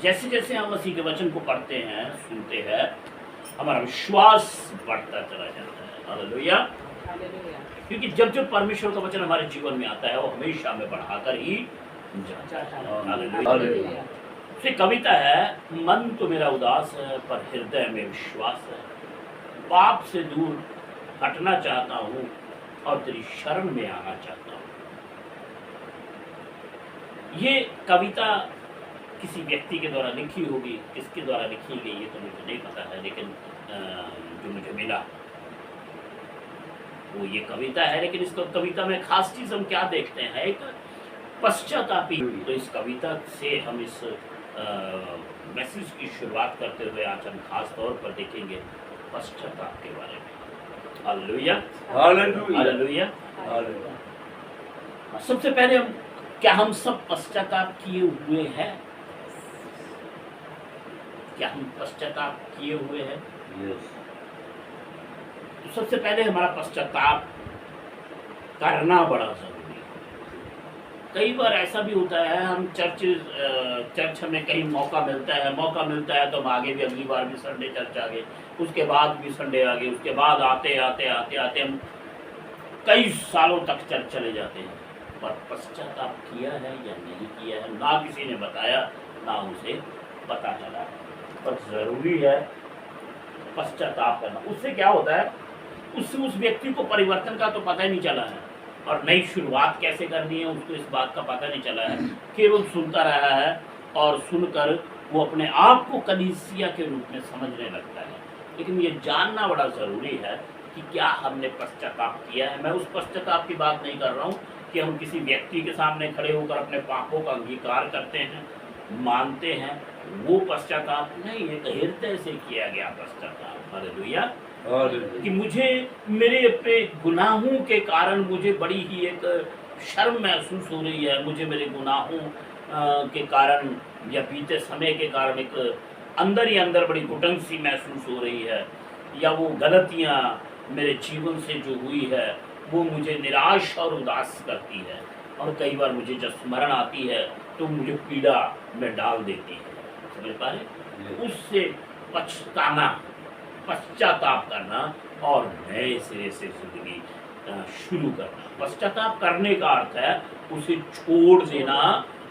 जैसे जैसे हम मसीह के वचन को पढ़ते हैं, सुनते हैं, हमारा विश्वास बढ़ता चला जाता है। हालेलुया। क्योंकि जब जब परमेश्वर का वचन हमारे जीवन में आता है वो हमेशा हमें बढ़ाकर ही जाता है। हालेलुया। फिर कविता है, मन तो मेरा उदास है पर हृदय में विश्वास है, पाप से दूर हटना चाहता हूँ और तेरी शरण में आना चाहता हूँ। ये कविता किसी व्यक्ति के द्वारा लिखी होगी, किसके द्वारा लिखी गई ये तो मुझे नहीं पता है, लेकिन जो मुझे मिला वो ये कविता है। लेकिन इस कविता में खास चीज हम क्या देखते हैं, एक पश्चातापी। तो इस कविता से हम इस मैसेज की शुरुआत करते हुए आज हम खास तौर पर देखेंगे पश्चाताप के बारे में। Hallelujah, hallelujah, hallelujah. सबसे पहले क्या हम सब पश्चाताप किए हुए हैं? क्या हम पश्चाताप किए हुए हैं? तो सबसे पहले हमारा पश्चाताप करना बड़ा जरूरी है। कई बार ऐसा भी होता है, हम चर्च हमें कहीं मौका मिलता है तो हम आगे भी, अगली बार भी संडे चर्च आ गए, उसके बाद भी संडे आ गए, उसके बाद आते आते हम कई सालों तक चर्च चले जाते हैं, पर पश्चाताप किया है या नहीं किया है ना किसी ने बताया, ना उसे पता चला है। पर जरूरी है पश्चाताप करना। उससे क्या होता है, उससे उस व्यक्ति को परिवर्तन का तो पता ही नहीं चला है, और नई शुरुआत कैसे करनी है उसको इस बात का पता नहीं चला है। केवल सुनता रहा है और सुनकर वो अपने आप को कलीसिया के रूप में समझने लगता है। लेकिन ये जानना बड़ा जरूरी है कि क्या हमने पश्चाताप किया है। मैं उस पश्चाताप की बात नहीं कर रहा हूँ कि हम किसी व्यक्ति के सामने खड़े होकर अपने पापों का अंगीकार करते हैं, मानते हैं, वो पश्चाताप नहीं, एक हृदय से किया गया पश्चाताप। हालेलुया। कि मुझे मेरे पे गुनाहों के कारण मुझे बड़ी ही एक शर्म महसूस हो रही है, मुझे मेरे गुनाहों के कारण या बीते समय के कारण एक अंदर ही अंदर बड़ी घुटन सी महसूस हो रही है, या वो गलतियाँ मेरे जीवन से जो हुई है वो मुझे निराश और उदास करती है, और कई बार मुझे जब स्मरण आती है तो मुझे पीड़ा में डाल देती है। समझ पा रहे? उससे पछताना, पश्चाताप करना और नए सिरे से जिंदगी शुरू करना। पश्चाताप करने का अर्थ है उसे छोड़ देना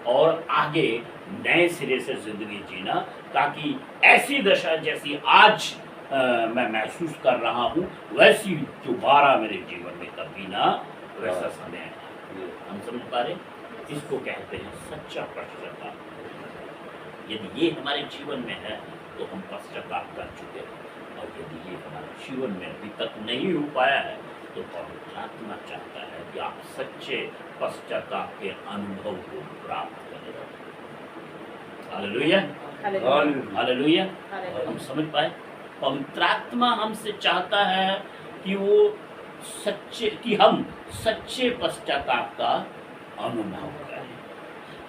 और आगे नए सिरे से जिंदगी जीना, ताकि ऐसी दशा जैसी आज मैं महसूस कर रहा हूँ वैसी दोबारा मेरे जीवन में कभी ना वैसा समय है। हम समझ पा रहे? इसको कहते हैं सच्चा पश्चाताप। यदि ये हमारे जीवन में है तो हम पश्चाताप कर चुके हैं, और यदि ये हमारे जीवन में अभी तक नहीं हो पाया है तो पवित्र आत्मा चाहता है कि आप सच्चे पश्चाताप के अनुभव को प्राप्त करें। Hallelujah, hallelujah. हम समझ पाए? पवित्र आत्मा हमसे चाहता है कि हम सच्चे पश्चाताप का अनुभव करें।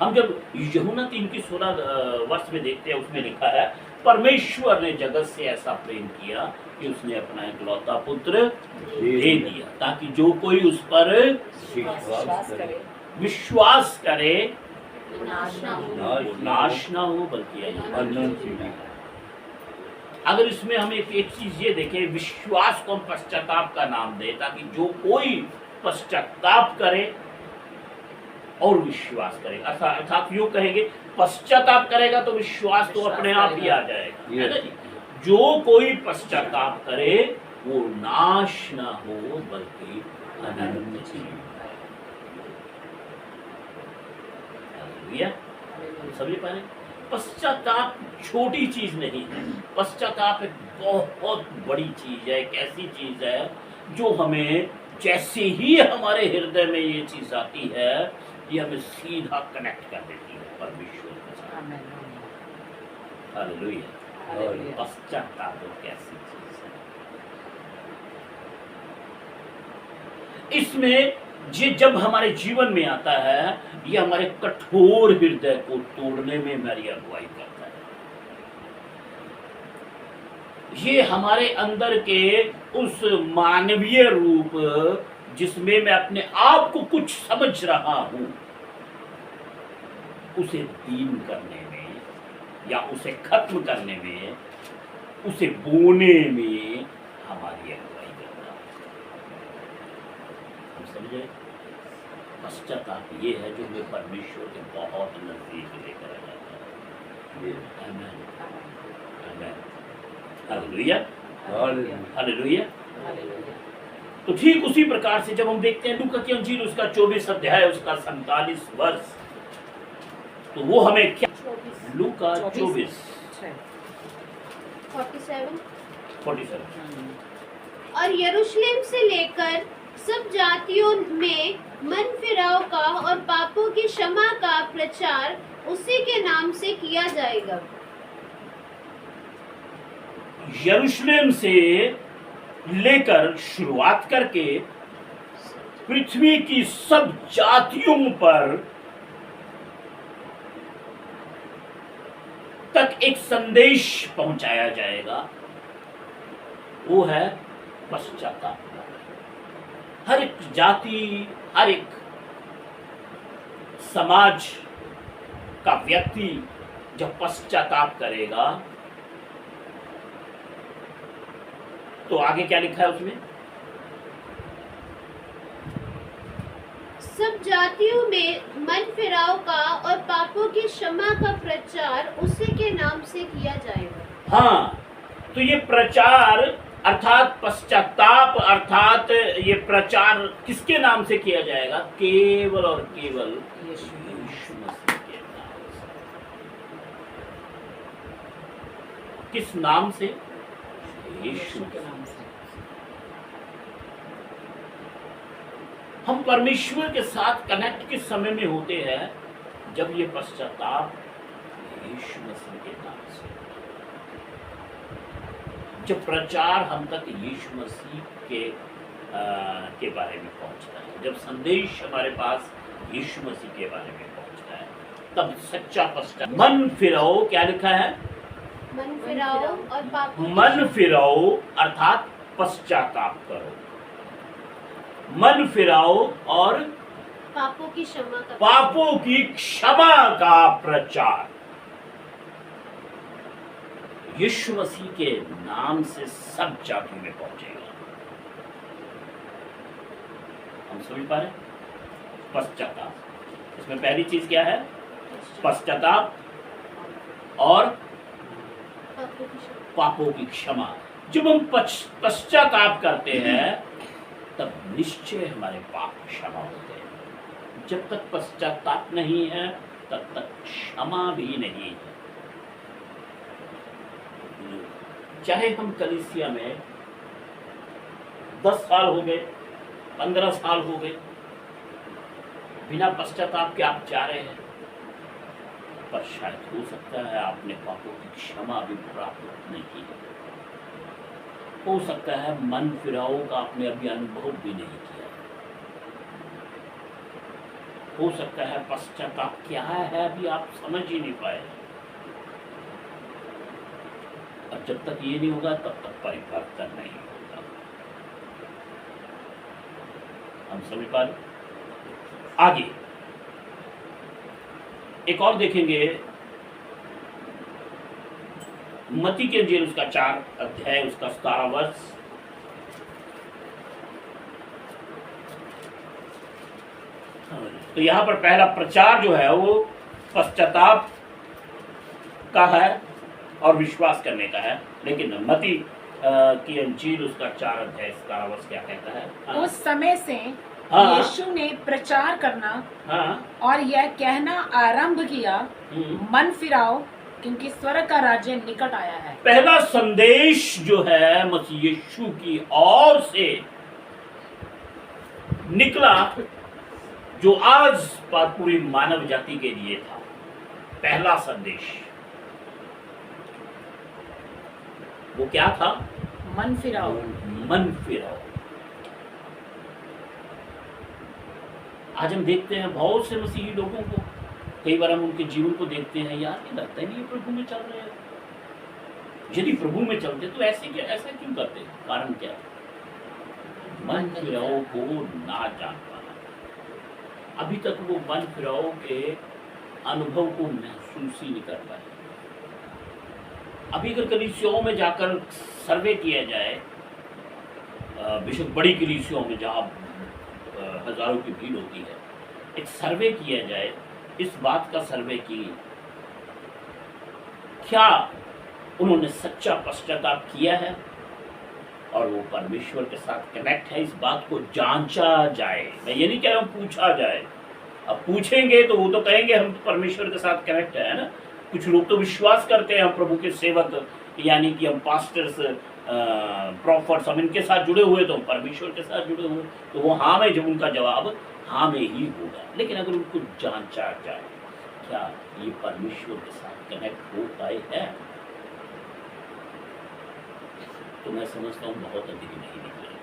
हम जब यूहन्ना 3:16 में देखते हैं, उसमें लिखा है, परमेश्वर ने जगत से ऐसा प्रेम किया कि उसने अपना इकलौता पुत्र दे दिया, ताकि जो कोई उस पर विश्वास करे नाश ना हो बल्कि अनंत। अगर इसमें हम एक चीज ये देखें, विश्वास को हम पश्चाताप का नाम दे, ताकि जो कोई पश्चाताप करे और विश्वास करे, अर्थात यूँ कहेंगे पश्चाताप करेगा तो विश्वास तो अपने आप ही आ जाएगा, है ना जी। जो कोई पश्चाताप करे वो नाश ना हो बल्कि अनंत जीवन। समझ पा रहे? पश्चाताप छोटी चीज नहीं है, पश्चाताप एक बहुत बड़ी चीज है, एक ऐसी चीज है जो हमें जैसे ही हमारे हृदय में ये चीज आती है ये हमें सीधा कनेक्ट कर देती है परमेश्वर के साथ। हालेलुया। पश्चाताप एक ऐसी चीज है, इसमें ये जब हमारे जीवन में आता है ये हमारे कठोर हृदय को तोड़ने में हमारी अगुवाई करता है। ये हमारे अंदर के उस मानवीय रूप जिसमें मैं अपने आप को कुछ समझ रहा हूं उसे दीन करने में या उसे खत्म करने में, उसे बोने में हमारी अगुवाई करना। हम समझे? पश्चाताप ये है जो हमें परमेश्वर के बहुत नजदीक लेकर आ जाता है। आमीन, आमीन, हालेलुया, हालेलुया। तो ठीक उसी प्रकार से जब हम देखते हैं लूका की अंजील उसका 24 अध्याय उसका 47 वर्ष, तो वो हमें क्या, लूका 24 47 और यरूशलेम से लेकर सब जातियों में मन फिराव का और पापों की क्षमा का प्रचार उसी के नाम से किया जाएगा। यरूशलेम से लेकर शुरुआत करके पृथ्वी की सब जातियों पर तक एक संदेश पहुंचाया जाएगा, वो है पश्चाताप। हर एक जाति, हर एक समाज का व्यक्ति जब पश्चाताप करेगा तो आगे क्या लिखा है उसमें? सब जातियों में मन फिराव का और पापों की क्षमा का प्रचार उसी के नाम से किया जाएगा। हाँ, तो ये प्रचार अर्थात पश्चाताप अर्थात ये प्रचार किसके नाम से किया जाएगा? केवल और केवल यीशु मसीह के नाम से। किस नाम से? यीशु के नाम से। हम परमेश्वर के साथ कनेक्ट किस समय में होते हैं? जब ये पश्चाताप यीशु मसीह के नाम से, जब प्रचार हम तक यीशु मसीह के बारे में पहुंचता है, जब संदेश हमारे पास यीशु मसीह के बारे में पहुंचता है, तब सच्चा पश्चाताप। मन फिराओ, क्या लिखा है? मन फिराओ और पापों मन फिराओ अर्थात पश्चाताप करो। मन फिराओ और पापों की क्षमा का पापों की क्षमा का प्रचार यीशु मसीह के नाम से सब जातियों में पहुंचेगा। हम समझ पा रहे? पश्चाताप, इसमें पहली चीज क्या है? पश्चाताप और पापों की क्षमा। जब हम पश्चाताप करते हैं तब निश्चय हमारे पाप क्षमा होते हैं। जब तक पश्चाताप नहीं है तब तक क्षमा भी नहीं है। चाहे हम कलीसिया में 10 साल हो गए, 15 साल हो गए, बिना पश्चाताप के आप जा रहे हैं, पर शायद हो सकता है आपने पापों की क्षमा भी प्राप्त नहीं की। हो सकता है मन फिराओ का आपने अभी अनुभव भी नहीं किया। हो सकता है पश्चाताप क्या है अभी आप समझ ही नहीं पाए। और जब तक ये नहीं होगा तब तक परिवर्तन नहीं होगा। हम समझ पा रहे? आगे एक और देखेंगे, मत्ती के अंजील उसका 4 अध्याय उसका 17 वर्ष। तो यहां पर पहला प्रचार जो है वो पश्चाताप का है और विश्वास करने का है। लेकिन मत्ती की अंजील उसका 4 अध्याय 17 वर्ष क्या कहता है? हाँ? उस समय से हाँ, यीशु ने प्रचार करना हाँ, और यह कहना आरंभ किया, मन फिराओ क्योंकि स्वर्ग का राज्य निकट आया है। पहला संदेश जो है मसीह यीशु की ओर से निकला, जो आज पर पूरी मानव जाति के लिए था। पहला संदेश वो क्या था? मन फिराओ। मन फिराओ। आज हम देखते हैं बहुत से मसीही लोगों को, कई बार हम उनके जीवन को देखते हैं, यार ये लगता ही नहीं प्रभु में चल रहे हैं। यदि प्रभु में चलते तो ऐसा क्यों करते? कारण क्या? मन फिराओ को ना जान पाना। अभी तक वो मन फिराओ के अनुभव को महसूस ही नहीं कर पाए। अभी अगर कलीसियाओं में जाकर सर्वे किया जाए, बेशक बड़ी कलीसियाओं में जहाँ हजारों की भीड़ होती है, एक सर्वे किया जाए, इस बात का सर्वे कि क्या उन्होंने सच्चा पश्चाताप किया है और वो परमेश्वर के साथ कनेक्ट है, इस बात को जांचा जाए। मैं ये नहीं कह रहा हूँ पूछा जाए, अब पूछेंगे तो वो तो कहेंगे हम तो परमेश्वर के साथ कनेक्ट है ना। कुछ लोग तो विश्वास करते हैं हम प्रभु के सेवक, यानी कि हम पास्टर्स, प्रॉफिट्स, हम इनके साथ जुड़े हुए तो हम परमेश्वर के साथ जुड़े हुए, तो वो हाँ में, जब उनका जवाब हाँ में ही होगा। लेकिन अगर उनको जांचा जाए क्या ये परमेश्वर के साथ कनेक्ट हो पाए है, तो मैं समझता हूँ बहुत अधिक नहीं निकलेगा,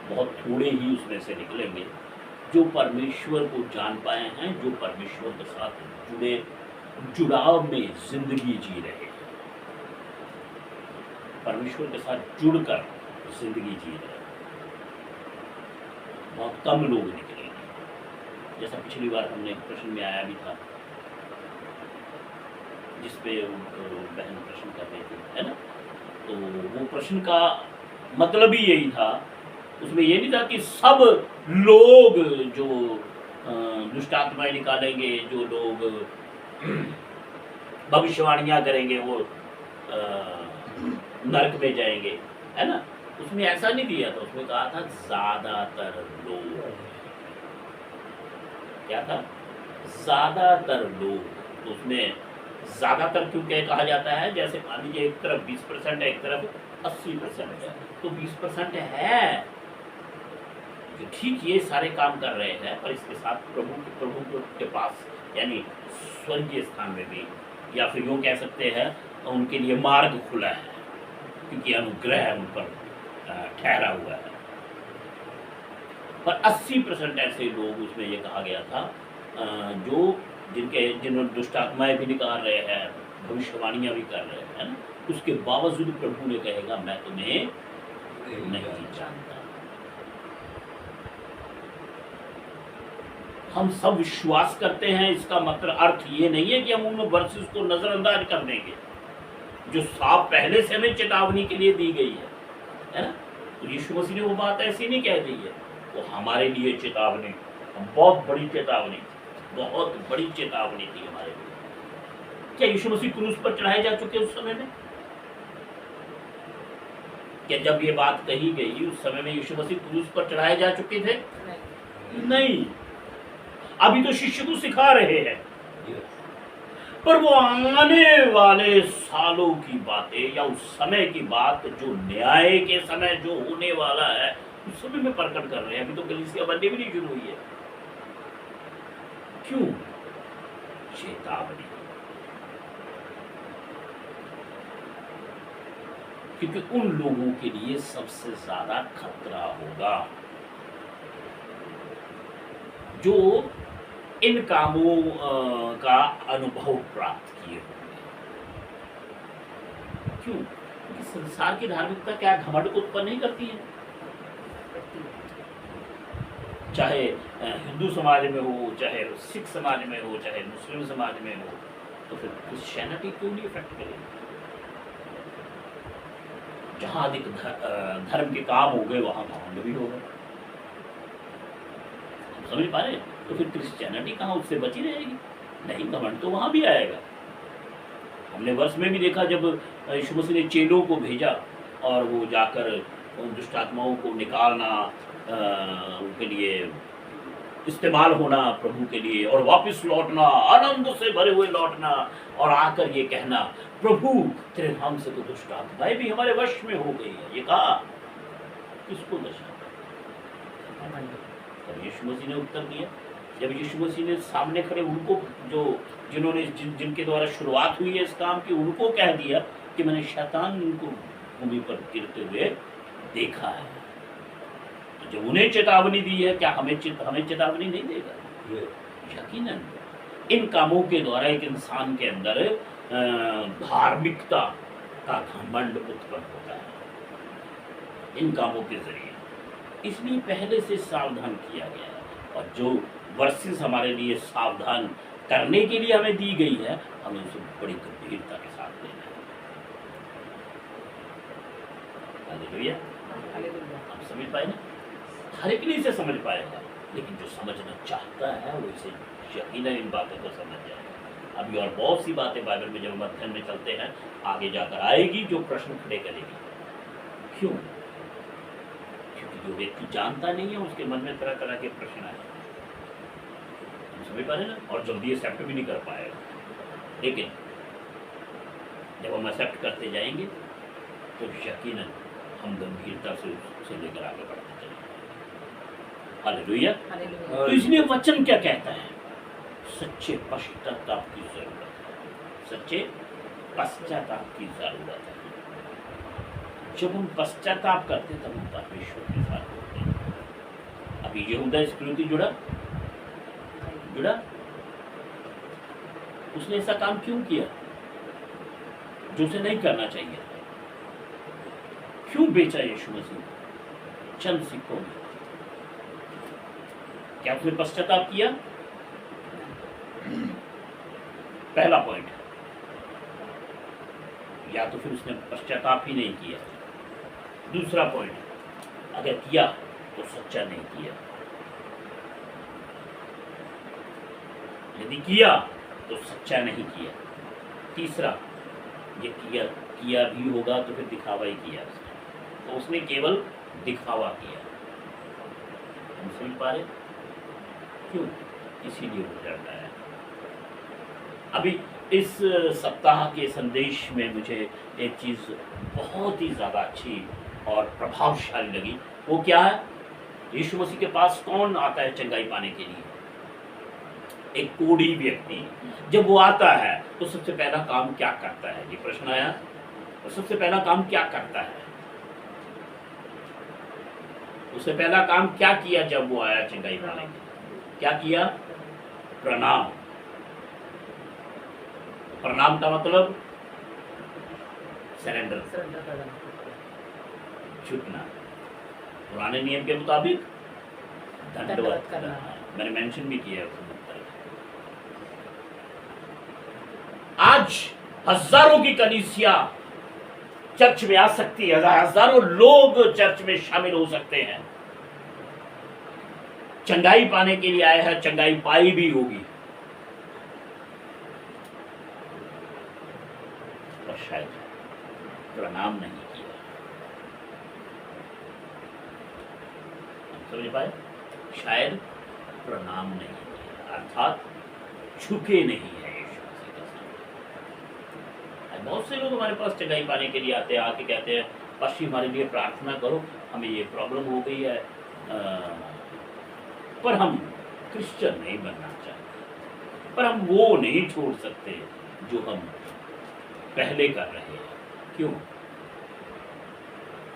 बहुत थोड़े ही उसमें से निकलेंगे जो परमेश्वर को जान पाए हैं, जो परमेश्वर के साथ जुड़ाव में जिंदगी जी रहे हैं, परमेश्वर के साथ जुड़कर जिंदगी जी रहे हैं। बहुत कम लोग निकलेंगे। जैसा पिछली बार हमने प्रश्न में आया भी था, जिसपे बहन प्रश्न कर रही थी, है ना, तो वो प्रश्न का मतलब ही यही था, उसमें ये नहीं था कि सब लोग जो दुष्ट आत्माएं निकालेंगे, जो लोग भविष्यवाणियां करेंगे वो नरक में जाएंगे, है ना। उसमें ऐसा नहीं दिया था, उसमें कहा था ज्यादातर लोग, क्या था, ज्यादातर लोग। तो उसमें ज्यादातर क्यों क्या कहा जाता है, जैसे मान लीजिए एक तरफ 20% है, एक तरफ 80% है, तो 20% है जो ठीक ये सारे काम कर रहे हैं, पर इसके साथ प्रभु के पास यानी स्वर्गीय स्थान में भी, या फिर यूँ कह सकते हैं उनके लिए मार्ग खुला है, क्योंकि अनुग्रह उन पर ठहरा हुआ है। पर 80% ऐसे लोग, उसमें ये कहा गया था, जो जिन्होंने दुष्ट आत्माएं भी निकाल रहे हैं, भविष्यवाणियां भी कर रहे हैं ना, उसके बावजूद प्रभु ने कहेगा मैं तुम्हें नहीं जानता। हम सब विश्वास करते हैं, इसका मतलब अर्थ ये नहीं है कि हम उन वर्सेस को नजरअंदाज कर देंगे जो साफ पहले से हमें चेतावनी के लिए दी गई है ना। तो यीशु मसीह ने वो बात ऐसी नहीं कह दी है, वो हमारे लिए चेतावनी, बहुत बड़ी चेतावनी, बहुत बड़ी चेतावनी थी हमारे लिए। क्या यीशु मसीह क्रूस पर चढ़ाए जा चुके उस समय में? क्या जब ये बात कही गई उस समय में यीशु मसीह क्रूस पर चढ़ाए जा चुके थे? नहीं, अभी तो शिष्य को सिखा रहे हैं, पर वो आने वाले सालों की बातें या उस समय की बात, जो न्याय के समय जो होने वाला है, उस समय में प्रकट कर रहे हैं। अभी तो कलीसिया बनने भी नहीं शुरू हुई है। क्यों? चेतावनी, क्योंकि उन लोगों के लिए सबसे ज्यादा खतरा होगा जो इन कामों का अनुभव प्राप्त किए होंगे। क्यों? क्योंकि संसार की धार्मिकता क्या घमंड को उत्पन्न नहीं करती है? चाहे हिंदू समाज में हो, चाहे सिख समाज में हो, चाहे मुस्लिम समाज में हो, तो फिर क्रिश्चियनिटी क्यों नहीं इफेक्ट करेगी? जहां अधिक धर्म के काम हो गए वहां घमंड भी होगा। समझ पा रहे? तो फिर क्रिश्चियनिटी कहाँ उससे बची रहेगी? नहीं, घमंड तो वहां भी आएगा। हमने वर्ष में भी देखा, जब यीशु मसीह ने चेलों को भेजा और वो जाकर उन दुष्ट आत्माओं को निकालना, उनके लिए इस्तेमाल होना प्रभु के लिए, और वापस लौटना, आनंद से भरे हुए लौटना, और आकर ये कहना प्रभु तेरे नाम से तो दुष्ट आत्माएं भी हमारे वश में हो गई है। ये कहा किसको दर्शाता? तब यीशु मसीह ने उत्तर दिया, जब यीशु मसीह ने सामने खड़े उनको, जिन्होंने जिनके द्वारा शुरुआत हुई है इस काम की, उनको कह दिया कि मैंने शैतान उनको भूमि पर गिरते हुए देखा है। तो जब उन्हें चेतावनी दी है, क्या हमें चेतावनी नहीं देगा? यकीनन इन कामों के द्वारा एक इंसान के अंदर धार्मिकता का घमंड उत्पन्न होता है, इन कामों के जरिए। इसलिए पहले से सावधान किया गया है, और जो वर्सेस हमारे लिए सावधान करने के लिए हमें दी गई है, हमें उसे बड़ी गंभीरता के साथ लेना है। हालेलुया। आप समझ पाए ना? हर एक नहीं इसे समझ पाएगा, लेकिन जो समझना चाहता है वो इसे यकीनन इन बातों को समझ जाएगा। अभी और बहुत सी बातें बाइबल में जब हम अध्ययन में चलते हैं आगे जाकर आएगी जो प्रश्न खड़े करेगी। क्यों? क्योंकि जो व्यक्ति जानता नहीं है उसके मन में तरह तरह के प्रश्न आए, समझ पा रहे ना, और जल्दी एक्सेप्ट भी नहीं कर पाएगा। लेकिन जब हम एक्सेप्ट करते जाएंगे तो यकीनन हम गंभीरता से उसे लेकर आगे बढ़ते चलेंगे। हालेलुया। तो इसलिए वचन क्या कहता है? सच्चे पश्चाताप की जरूरत है, सच्चे पश्चाताप की जरूरत है। जब हम पश्चाताप करते तब हम परमेश्वर के साथ होते हैं। अभी यहूदा इस्करियोती जुड़ा, उसने ऐसा काम क्यों किया जो उसे नहीं करना चाहिए? क्यों बेचा यीशु मसीह चंद सिक्कों में? क्या उसने पश्चाताप किया? पहला पॉइंट, या तो फिर उसने पश्चाताप ही नहीं किया। दूसरा पॉइंट, अगर किया तो सच्चा नहीं किया। यदि किया तो सच्चा नहीं किया। तीसरा, ये किया भी होगा तो फिर दिखावा ही किया उसने, तो उसने केवल दिखावा किया। हम समझ पा रहे? क्यों? इसीलिए वो डरता है। अभी इस सप्ताह के संदेश में मुझे एक चीज़ बहुत ही ज़्यादा अच्छी और प्रभावशाली लगी। वो क्या है? यीशु मसीह के पास कौन आता है चंगाई पाने के लिए? एक कोढ़ी व्यक्ति। जब वो आता है तो सबसे पहला काम क्या करता है? ये प्रश्न आया। तो सबसे पहला काम क्या करता है? उससे पहला काम क्या किया जब वो आया चंगाई पाने के लिए? क्या किया? प्रणाम। प्रणाम का मतलब सरेंडर, झुकना। पुराने नियम के मुताबिक दंडवत करना। मैंने मेंशन भी किया है। आज हजारों की कलीसिया चर्च में आ सकती है, हजारों लोग चर्च में शामिल हो सकते हैं, चंगाई पाने के लिए आए हैं, चंगाई पाई भी होगी, पर शायद प्रणाम नहीं किया। समझ पाए? शायद प्रणाम नहीं किया, अर्थात झुके नहीं है। बहुत से लोग हमारे पास चंगाई पाने के लिए आते हैं, आके कहते हैं पास्टर हमारे लिए प्रार्थना करो, हमें ये प्रॉब्लम हो गई है, पर हम क्रिश्चियन नहीं बनना चाहते, पर हम वो नहीं छोड़ सकते जो हम पहले कर रहे हैं। क्यों?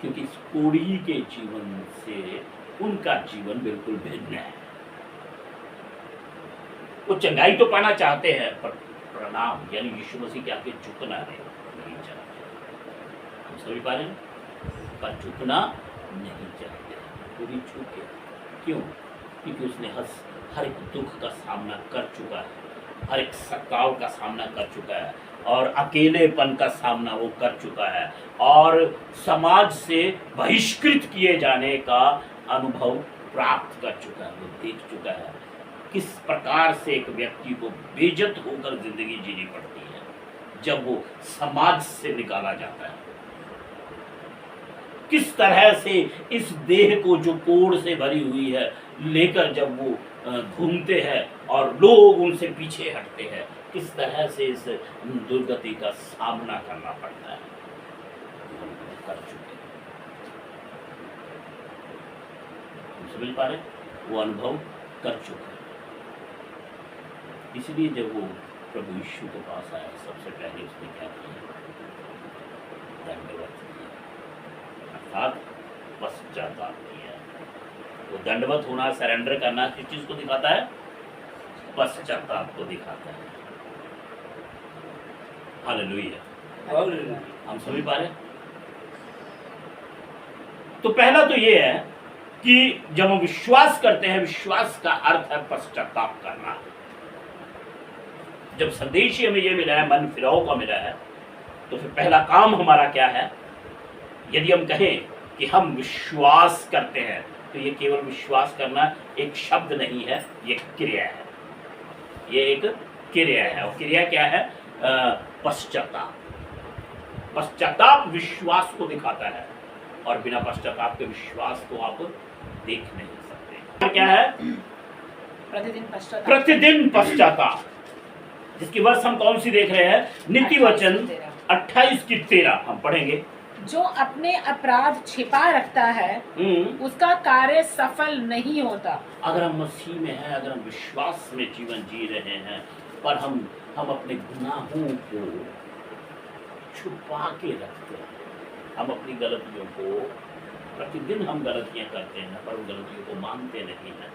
क्योंकि इस कोढ़ी के जीवन से उनका जीवन बिल्कुल भिन्न है। वो चंगाई तो पाना चाहते हैं पर प्रणाम यानी यीशु मसीह के आगे झुकना नहीं चाहते। हम सभी पा रहे हैं, पर झुकना नहीं चाहते। वो भी झुके। क्यों? क्योंकि उसने हर एक दुख का सामना कर चुका है, हर एक सताव का सामना कर चुका है, और अकेलेपन का सामना वो कर चुका है, और समाज से बहिष्कृत किए जाने का अनुभव प्राप्त कर चुका है। वो देख चुका है किस प्रकार से एक व्यक्ति को बेइज्जत होकर जिंदगी जीनी पड़ती है जब वो समाज से निकाला जाता है। किस तरह से इस देह को जो कोढ़ से भरी हुई है लेकर जब वो घूमते हैं और लोग उनसे पीछे हटते हैं, किस तरह से इस दुर्गति का सामना करना पड़ता है, कर चुके हैं। समझ पा रहे? वो अनुभव कर चुके हैं। इसलिए जब वो प्रभु यीशु के पास आया, सबसे पहले उसने क्या किया? दंडवत किया, अर्थात पश्चाताप किया। वो दंडवत होना, सरेंडर करना किस चीज को दिखाता है? पश्चाताप को दिखाता है। हालेलुया। हम सभी पा रहे? तो पहला तो ये है कि जब हम विश्वास करते हैं, विश्वास का अर्थ है पश्चाताप करना। जब संदेश ही हमें ये मिला है, मन फिराओ का मिला है, तो फिर पहला काम हमारा क्या है? यदि हम कहें कि हम विश्वास करते हैं, तो ये केवल विश्वास करना एक शब्द नहीं है, ये क्रिया है। ये एक क्रिया है, और क्रिया क्या है? पश्चाताप। पश्चाताप विश्वास को दिखाता है, और बिना पश्चाताप के विश्वास को आप देख नहीं सकते। क्या है? प्रतिदिन पश्चाताप। प्रतिदिन पश्चाताप, जिसकी वर्ष हम कौन सी देख रहे हैं? नीति वचन 28:13 हम पढ़ेंगे। जो अपने अपराध छिपा रखता है उसका कार्य सफल नहीं होता। अगर हम मसीह में हैं, अगर हम विश्वास में जीवन जी रहे हैं, पर हम अपने गुनाहों को छुपा के रखते हैं, हम अपनी गलतियों को, प्रतिदिन हम गलतियां करते हैं, पर उन गलतियों को मानते नहीं हैं,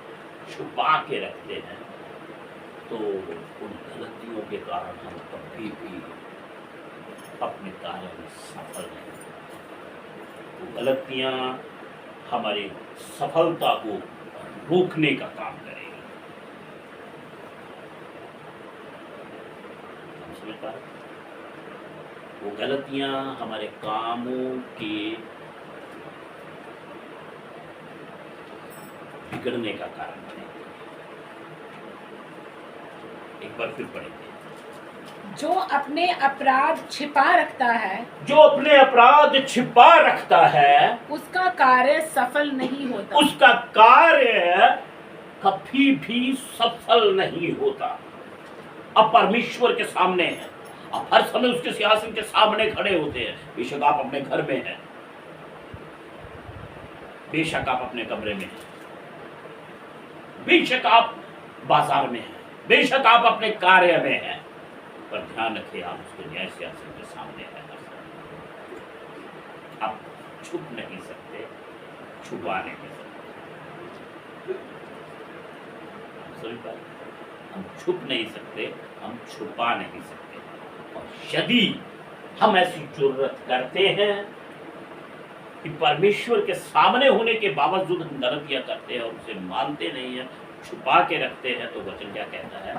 छुपा के रखते हैं, तो उन गलतियों के कारण हम कभी भी अपने कार्य में सफल नहीं। वो गलतियां हमारी सफलता को रोकने का काम करेगी। हम समझ पा रहे? वो गलतियां हमारे कामों के बिगड़ने का कारण बनेगी। एक बार फिर पढ़ेंगे। जो अपने अपराध छिपा रखता है, जो अपने अपराध छिपा रखता है, उसका कार्य सफल नहीं होता। उसका कार्य कभी भी सफल नहीं होता। अब परमेश्वर के सामने है, आप हर समय उसके सिंहासन के सामने खड़े होते हैं। बेशक आप अपने घर में हैं, बेशक आप अपने कमरे में हैं, बेशक आप बाजार में हैं, बेशक आप अपने कार्य में हैं, पर ध्यान रखिए आप उसके न्याय सिंहासन के सामने हैं। आप छुप नहीं सकते, छुपा नहीं सकते। हम छुप नहीं सकते, हम छुपा नहीं सकते। और यदि हम ऐसी जरूरत करते हैं कि परमेश्वर के सामने होने के बावजूद हम गलतियां करते हैं और उसे मानते नहीं है, छुपा के रखते हैं, तो वचन क्या कहता है?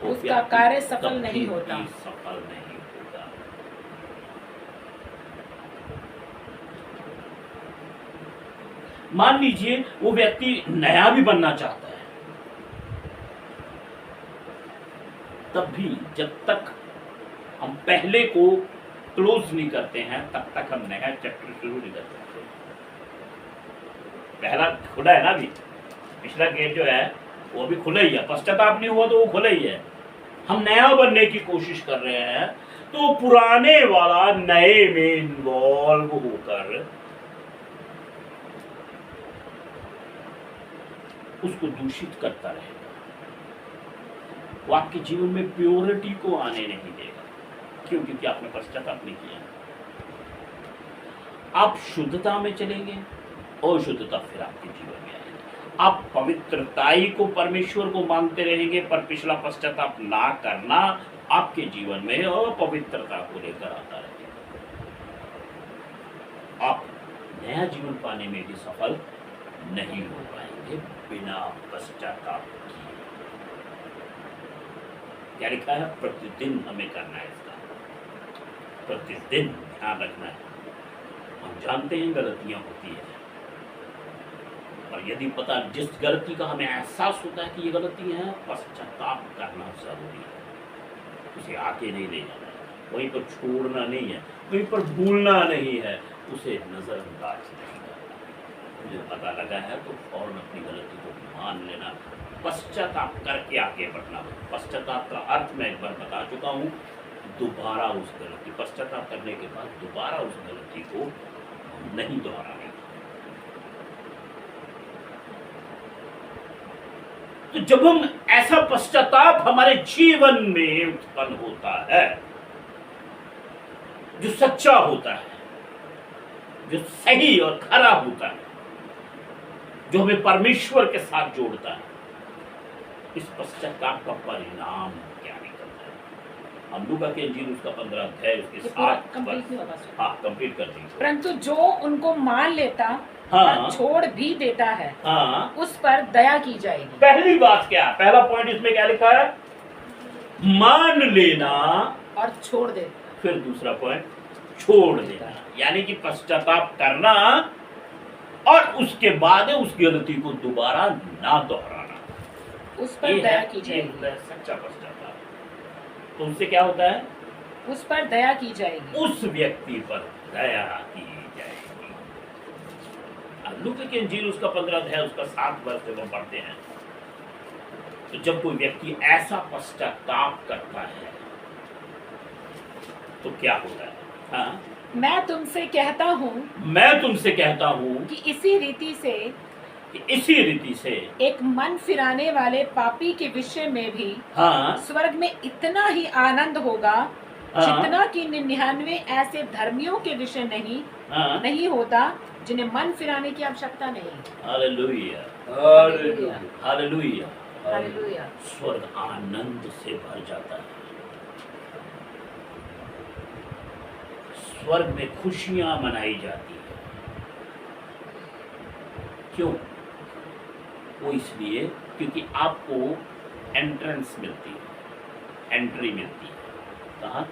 उसका कार्य सफल नहीं होता। सफल नहीं होता। मान लीजिए वो व्यक्ति नया भी बनना चाहता है, तब भी जब तक हम पहले को क्लोज नहीं करते हैं, तब तक हम नया चैप्टर शुरू नहीं कर सकते। पहला खुला है ना, अभी पिछला गेट जो है वो भी खुला ही है, पश्चाताप नहीं हुआ तो वो खुला ही है। हम नया बनने की कोशिश कर रहे हैं, तो पुराने वाला नए में इन्वॉल्व होकर उसको दूषित करता रहेगा। वो आपके जीवन में प्योरिटी को आने नहीं देगा। क्यों? क्योंकि आपने पश्चाताप नहीं किया। आप शुद्धता में चलेंगे और शुद्धता फिर आपके जीवन में आएगी। आप पवित्रताई को, परमेश्वर को मानते रहेंगे, पर पिछला पश्चाताप ना करना आपके जीवन में अपवित्रता को लेकर आता रहेगा। आप नया जीवन पाने में भी सफल नहीं हो पाएंगे बिना पश्चाताप किए। क्या लिखा है? प्रतिदिन हमें करना है इसका, प्रतिदिन ध्यान रखना है। हम जानते हैं गलतियां होती है, और यदि पता जिस गलती का हमें एहसास होता है कि ये गलती है, पश्चाताप करना जरूरी है। उसे आके नहीं ले जाना है, वहीं पर छोड़ना नहीं है, वहीं पर भूलना नहीं है, उसे नजरअंदाज नहीं करना। मुझे पता लगा है तो फौरन अपनी गलती को मान लेना, पश्चाताप करके आगे बढ़ना। पश्चाताप का अर्थ मैं एक बार बता चुका हूँ, दोबारा उस गलती, पश्चाताप करने के बाद दोबारा उस गलती को नहीं दोहराना। तो जब हम ऐसा पश्चाताप हमारे जीवन में उत्पन्न होता है, जो सच्चा होता है, जो सही और खरा होता है, जो हमें परमेश्वर के साथ जोड़ता है, इस पश्चाताप का परिणाम क्या निकलता है? हम लूका के इंजील उसका 15 अध्याय उसके 7 कंप्लीट कर दीजिए। परंतु जो उनको मान लेता हाँ, छोड़ भी देता है, हाँ, उस पर दया की जाएगी। पहली बात क्या? पहला पॉइंट इसमें क्या लिखा है? मान लेना, और छोड़ दे। फिर दूसरा पॉइंट छोड़ देना, यानी कि पश्चाताप करना और उसके बाद उस गलती को दोबारा ना दोहराना। उस पर ये दया है, की ये जाएगी। होता है सच्चा पश्चाताप। तो उससे क्या होता है? उस पर दया की जाएगी। उस व्यक्ति पर दया की जाएगी। लूका की इंजील उसका 15 अध्याय उसका 7 वर्ष जब हम पढ़ते हैं, तो जब कोई व्यक्ति ऐसा पश्चाताप करता है तो क्या होता है? हाँ, मैं तुमसे कहता हूँ मैं तुमसे कहता हूँ कि इसी रीति से कि इसी रीति से, एक मन फिराने वाले पापी के विषय में भी हाँ, स्वर्ग में इतना ही आनंद होगा हाँ, जितना कि 99 ऐसे धर्मियों के विषय हाँ, नहीं होता जिन्हें मन फिराने की आवश्यकता नहीं। Hallelujah, hallelujah. हालेलुया। हालेलुया। स्वर्ग आनंद से भर जाता है। स्वर्ग में खुशियां मनाई जाती है। क्यों? वो इसलिए क्योंकि आपको एंट्रेंस मिलती है, एंट्री मिलती है। कहाँ?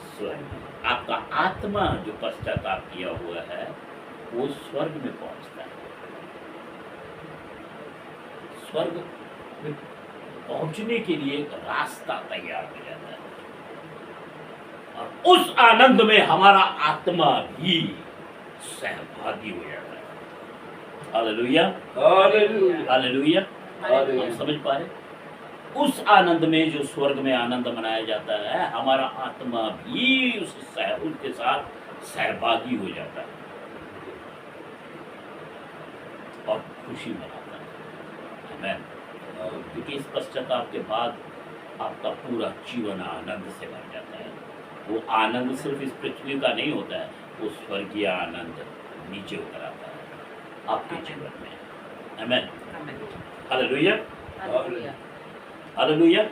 स्वर्ग में। आपका आत्मा जो पश्चाताप किया हुआ है वो स्वर्ग में पहुंचता है। स्वर्ग में पहुंचने के लिए एक रास्ता तैयार हो जाता है और उस आनंद में हमारा आत्मा भी सहभागी हो जाता है। Hallelujah, hallelujah. हालेलुया। हालेलुया। हम समझ पा रहे? उस आनंद में जो स्वर्ग में आनंद मनाया जाता है, हमारा आत्मा भी उसके साथ सहभागी हो जाता है और खुशी मनाता है। आमीन। क्योंकि इस पश्चाताप के बाद आपका पूरा जीवन आनंद से भर जाता है। वो आनंद सिर्फ इस पृथ्वी का नहीं होता है, वो स्वर्गीय आनंद नीचे उतर आता है आपके जीवन में। आमीन। आमीन। Hallelujah, hallelujah. हालेलुया।